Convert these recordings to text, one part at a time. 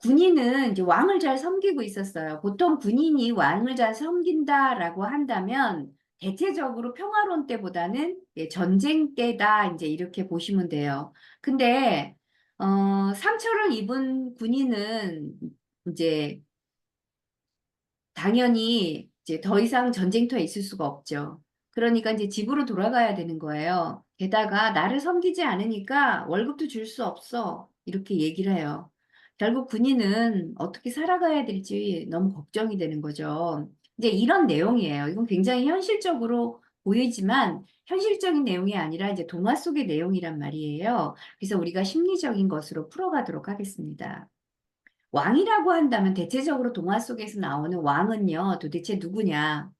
군인은 이제 왕을 잘 섬기고 있었어요. 보통 군인이 왕을 잘 섬긴다라고 한다면 대체적으로 평화로운 때보다는 예, 전쟁 때다 이제 이렇게 보시면 돼요. 근데 상처를 입은 군인은 이제 당연히 이제 더 이상 전쟁터에 있을 수가 없죠. 그러니까 이제 집으로 돌아가야 되는 거예요. 게다가 나를 섬기지 않으니까 월급도 줄 수 없어. 이렇게 얘기를 해요. 결국 군인은 어떻게 살아가야 될지 너무 걱정이 되는 거죠. 이제 이런 내용이에요. 이건 굉장히 현실적으로 보이지만 현실적인 내용이 아니라 이제 동화 속의 내용이란 말이에요. 그래서 우리가 심리적인 것으로 풀어가도록 하겠습니다. 왕이라고 한다면 대체적으로 동화 속에서 나오는 왕은요, 도대체 누구냐?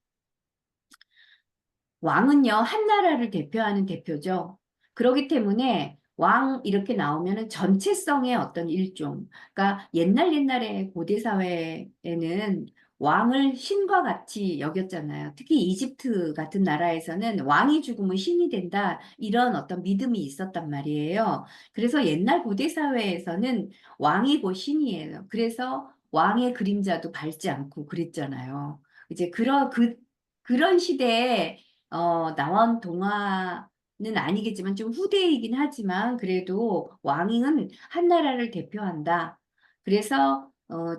왕은요, 한 나라를 대표하는 대표죠. 그렇기 때문에 왕 이렇게 나오면은 전체성의 어떤 일종. 그러니까 옛날에 고대 사회에는 왕을 신과 같이 여겼잖아요. 특히 이집트 같은 나라에서는 왕이 죽으면 신이 된다. 이런 어떤 믿음이 있었단 말이에요. 그래서 옛날 고대 사회에서는 왕이 곧 신이에요. 그래서 왕의 그림자도 밟지 않고 그랬잖아요. 이제 그런 시대에 나온 동화는 아니겠지만 좀 후대이긴 하지만 그래도 왕은 한 나라를 대표한다. 그래서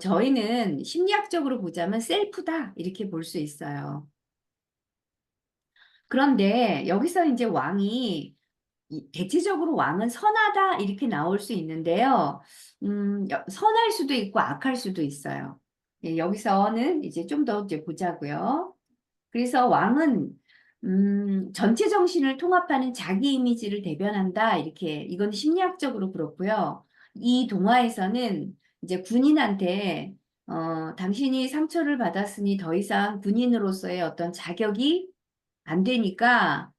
저희는 심리학적으로 보자면 셀프다 이렇게 볼 수 있어요. 그런데 여기서 이제 왕이 대체적으로 왕은 선하다 이렇게 나올 수 있는데요. 선할 수도 있고 악할 수도 있어요. 예, 여기서는 이제 좀 더 이제 보자고요. 그래서 왕은 전체 정신을 통합하는 자기 이미지를 대변한다. 이렇게 이건 심리학적으로 그렇고요. 이 동화에서는 이제 군인한테 당신이 상처를 받았으니 더 이상 군인으로서의 어떤 자격이 안 되니까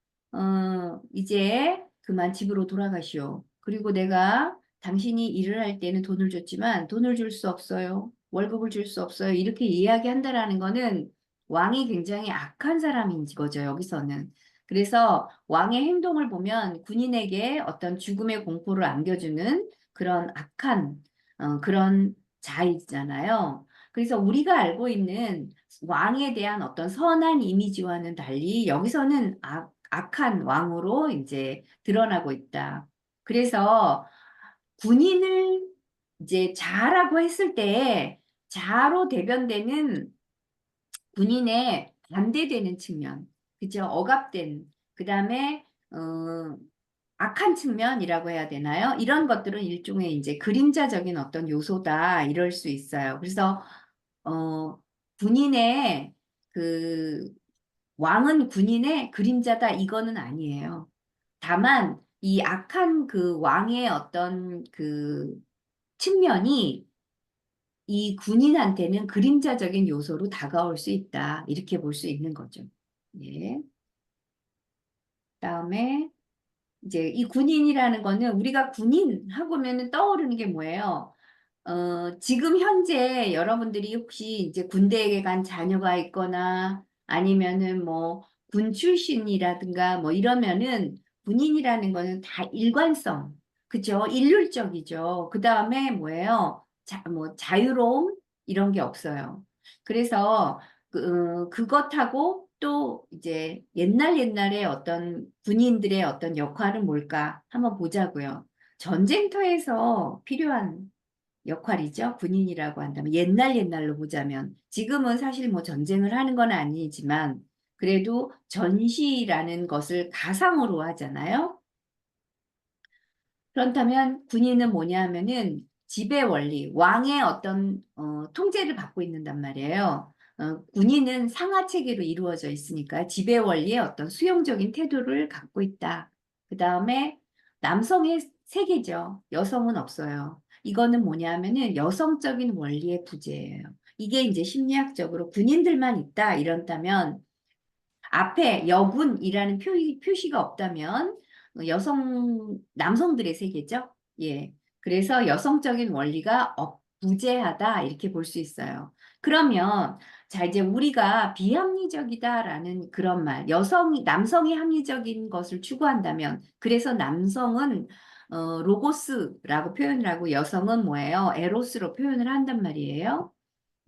이제 그만 집으로 돌아가시오. 그리고 내가 당신이 일을 할 때는 돈을 줬지만 돈을 줄 수 없어요. 월급을 줄 수 없어요. 이렇게 이야기한다라는 거는 왕이 굉장히 악한 사람인 거죠, 여기서는. 그래서 왕의 행동을 보면 군인에게 어떤 죽음의 공포를 안겨주는 그런 악한 그런 자이잖아요. 그래서 우리가 알고 있는 왕에 대한 어떤 선한 이미지와는 달리 여기서는 악한 왕으로 이제 드러나고 있다. 그래서 군인을 이제 자라고 했을 때 자로 대변되는 군인의 반대되는 측면, 그죠? 억압된, 그 다음에, 악한 측면이라고 해야 되나요? 이런 것들은 일종의 이제 그림자적인 어떤 요소다, 이럴 수 있어요. 그래서, 어, 군인의 그, 왕은 군인의 그림자다, 이거는 아니에요. 다만, 이 악한 그 왕의 어떤 그 측면이 이 군인한테는 그림자적인 요소로 다가올 수 있다. 이렇게 볼 수 있는 거죠. 예. 그다음에 이제 이 군인이라는 거는 우리가 군인 하고면은 떠오르는 게 뭐예요? 지금 현재 여러분들이 혹시 이제 군대에 간 자녀가 있거나 아니면은 뭐 군 출신이라든가 뭐 이러면은 군인이라는 거는 다 일관성, 그죠? 일률적이죠. 그 다음에 뭐예요? 뭐 자유로움 이런 게 없어요. 그래서 그것하고 또 이제 옛날에 어떤 군인들의 어떤 역할은 뭘까 한번 보자고요. 전쟁터에서 필요한 역할이죠. 군인이라고 한다면 옛날로 보자면 지금은 사실 뭐 전쟁을 하는 건 아니지만 그래도 전시라는 것을 가상으로 하잖아요. 그렇다면 군인은 뭐냐 하면은 지배 원리, 왕의 어떤 통제를 받고 있는단 말이에요. 군인은 상하 체계로 이루어져 있으니까 지배 원리의 어떤 수용적인 태도를 갖고 있다. 그 다음에 남성의 세계죠. 여성은 없어요. 이거는 뭐냐 하면은 여성적인 원리의 부재예요. 이게 이제 심리학적으로 군인들만 있다 이런다면 앞에 여군이라는 표시가 없다면 남성들의 세계죠. 예. 그래서 여성적인 원리가 부재하다 이렇게 볼 수 있어요. 그러면 자 이제 우리가 비합리적이다라는 그런 말, 남성이 합리적인 것을 추구한다면 그래서 남성은 로고스라고 표현을 하고 여성은 뭐예요? 에로스로 표현을 한단 말이에요.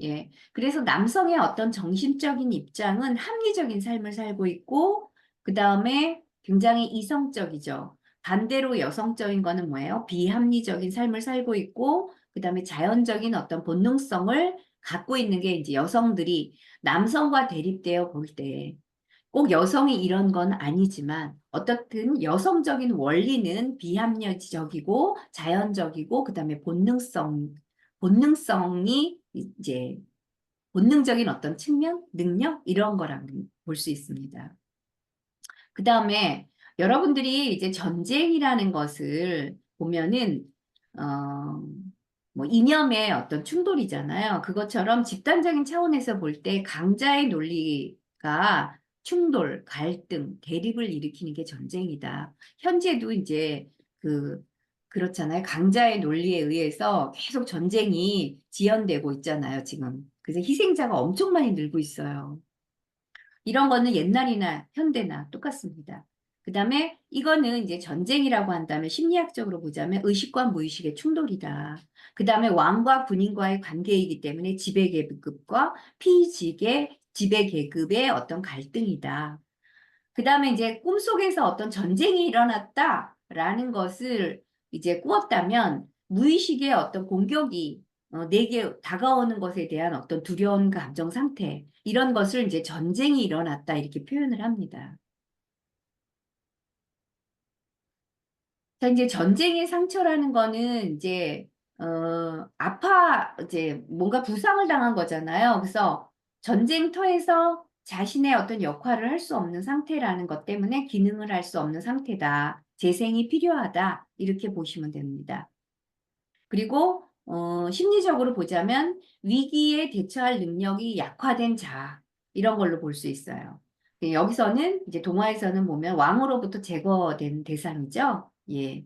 예. 그래서 남성의 어떤 정신적인 입장은 합리적인 삶을 살고 있고, 그 다음에 굉장히 이성적이죠. 반대로 여성적인 거는 뭐예요? 비합리적인 삶을 살고 있고, 그 다음에 자연적인 어떤 본능성을 갖고 있는 게 이제 여성들이 남성과 대립되어 볼 때, 꼭 여성이 이런 건 아니지만, 어떻든 여성적인 원리는 비합리적이고, 자연적이고, 그 다음에 본능성이 이제 본능적인 어떤 측면, 능력 이런 거랑 볼 수 있습니다. 그 다음에 여러분들이 이제 전쟁이라는 것을 보면은 어, 뭐 이념의 어떤 충돌이잖아요. 그것처럼 집단적인 차원에서 볼 때 강자의 논리가 충돌, 갈등, 대립을 일으키는 게 전쟁이다. 현재도 이제 그 그렇잖아요. 강자의 논리에 의해서 계속 전쟁이 지연되고 있잖아요, 지금. 그래서 희생자가 엄청 많이 늘고 있어요. 이런 거는 옛날이나 현대나 똑같습니다. 그 다음에 이거는 이제 전쟁이라고 한다면 심리학적으로 보자면 의식과 무의식의 충돌이다. 그 다음에 왕과 군인과의 관계이기 때문에 지배계급과 지배계급의 어떤 갈등이다. 그 다음에 이제 꿈속에서 어떤 전쟁이 일어났다라는 것을 이제 꾸었다면 무의식의 어떤 공격이 내게 다가오는 것에 대한 어떤 두려운 감정 상태 이런 것을 이제 전쟁이 일어났다 이렇게 표현을 합니다. 자, 이제 전쟁의 상처라는 거는 이제 이제 뭔가 부상을 당한 거잖아요. 그래서 전쟁터에서 자신의 어떤 역할을 할 수 없는 상태라는 것 때문에 기능을 할 수 없는 상태다. 재생이 필요하다. 이렇게 보시면 됩니다. 그리고 심리적으로 보자면 위기에 대처할 능력이 약화된 자 이런 걸로 볼 수 있어요. 여기서는 이제 동화에서는 보면 왕으로부터 제거된 대상이죠. 예.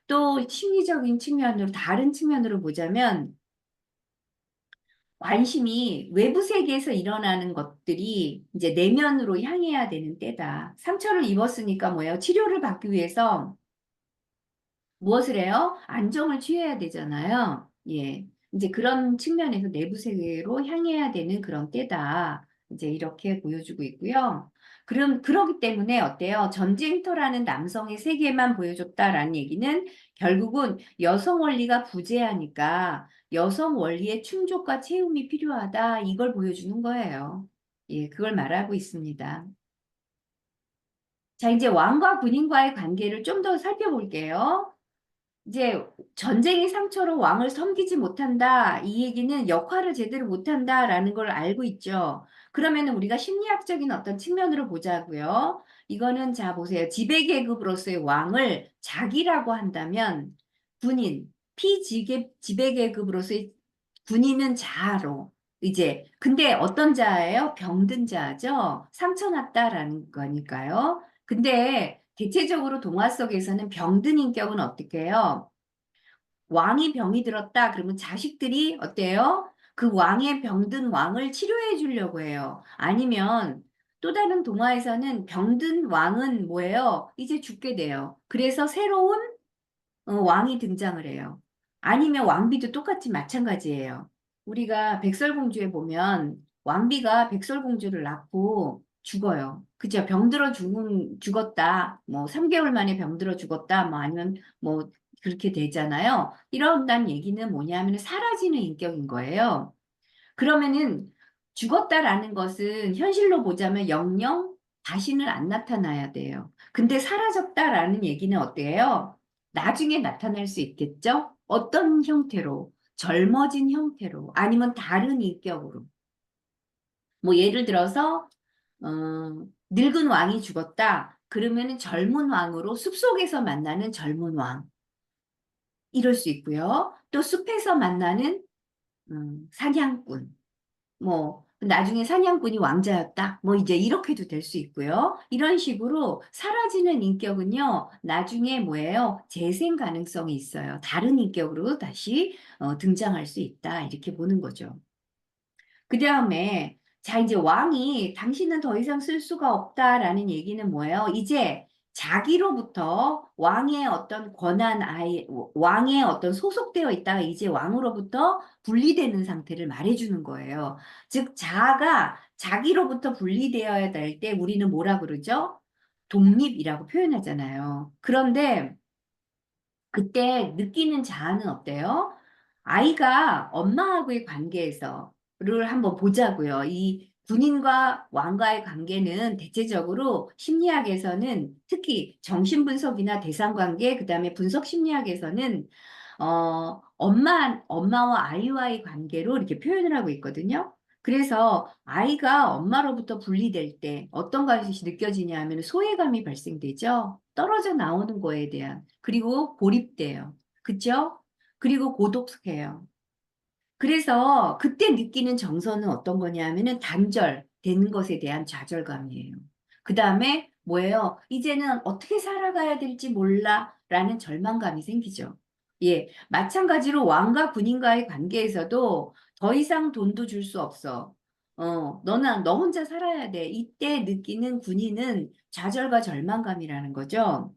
또 심리적인 측면으로 다른 측면으로 보자면 관심이 외부 세계에서 일어나는 것들이 이제 내면으로 향해야 되는 때다. 상처를 입었으니까 뭐예요? 치료를 받기 위해서 무엇을 해요? 안정을 취해야 되잖아요. 예. 이제 그런 측면에서 내부 세계로 향해야 되는 그런 때다. 이제 이렇게 보여주고 있고요. 그러기 때문에 어때요? 전쟁터라는 남성의 세계만 보여줬다라는 얘기는 결국은 여성 원리가 부재하니까 여성 원리의 충족과 채움이 필요하다. 이걸 보여주는 거예요. 예, 그걸 말하고 있습니다. 자, 이제 왕과 군인과의 관계를 좀 더 살펴볼게요. 이제 전쟁의 상처로 왕을 섬기지 못한다. 이 얘기는 역할을 제대로 못한다라는 걸 알고 있죠. 그러면 우리가 심리학적인 어떤 측면으로 보자고요. 이거는 자 보세요. 지배계급으로서의 왕을 자기라고 한다면 군인, 지배계급으로서의 군인은 자아로 이제 근데 어떤 자예요? 병든 자죠. 상처 났다라는 거니까요. 근데 대체적으로 동화 속에서는 병든 인격은 어떻게 해요? 왕이 병이 들었다. 그러면 자식들이 어때요? 그 왕의 병든 왕을 치료해 주려고 해요. 아니면 또 다른 동화에서는 병든 왕은 뭐예요? 이제 죽게 돼요. 그래서 새로운 왕이 등장을 해요. 아니면 왕비도 똑같이 마찬가지예요. 우리가 백설공주에 보면 왕비가 백설공주를 낳고 죽어요. 그죠? 죽었다. 뭐 3개월 만에 병들어 죽었다. 뭐 아니면 뭐 그렇게 되잖아요. 이런다는 얘기는 뭐냐면 사라지는 인격인 거예요. 그러면은 죽었다라는 것은 현실로 보자면 영영 다시는 안 나타나야 돼요. 근데 사라졌다라는 얘기는 어때요? 나중에 나타날 수 있겠죠? 어떤 형태로? 젊어진 형태로, 아니면 다른 인격으로. 뭐 예를 들어서 어, 늙은 왕이 죽었다. 그러면은 젊은 왕으로 숲속에서 만나는 젊은 왕. 이럴 수 있고요. 또 숲에서 만나는 사냥꾼. 뭐 나중에 사냥꾼이 왕자였다. 뭐 이제 이렇게도 될 수 있고요. 이런 식으로 사라지는 인격은요. 나중에 뭐예요? 재생 가능성이 있어요. 다른 인격으로 다시 등장할 수 있다. 이렇게 보는 거죠. 그 다음에 자 이제 왕이 당신은 더 이상 쓸 수가 없다라는 얘기는 뭐예요? 이제 자기로부터 왕의 어떤 왕의 어떤 소속되어 있다가 이제 왕으로부터 분리되는 상태를 말해주는 거예요. 즉, 자아가 자기로부터 분리되어야 될 때 우리는 뭐라 그러죠? 독립이라고 표현하잖아요. 그런데 그때 느끼는 자아는 어때요? 아이가 엄마하고의 관계에서를 한번 보자고요. 이 군인과 왕과의 관계는 대체적으로 심리학에서는 특히 정신분석이나 대상관계, 그다음에 분석 심리학에서는 엄마와 아이와의 관계로 이렇게 표현을 하고 있거든요. 그래서 아이가 엄마로부터 분리될 때 어떤 것이 느껴지냐 하면 소외감이 발생되죠. 떨어져 나오는 거에 대한. 그리고 고립돼요. 그죠? 그리고 고독해요. 그래서 그때 느끼는 정서는 어떤 거냐 하면은 단절되는 것에 대한 좌절감이에요. 그 다음에 뭐예요? 이제는 어떻게 살아가야 될지 몰라 라는 절망감이 생기죠. 예, 마찬가지로 왕과 군인과의 관계에서도 더 이상 돈도 줄 수 없어. 너 혼자 살아야 돼. 이때 느끼는 군인은 좌절과 절망감이라는 거죠.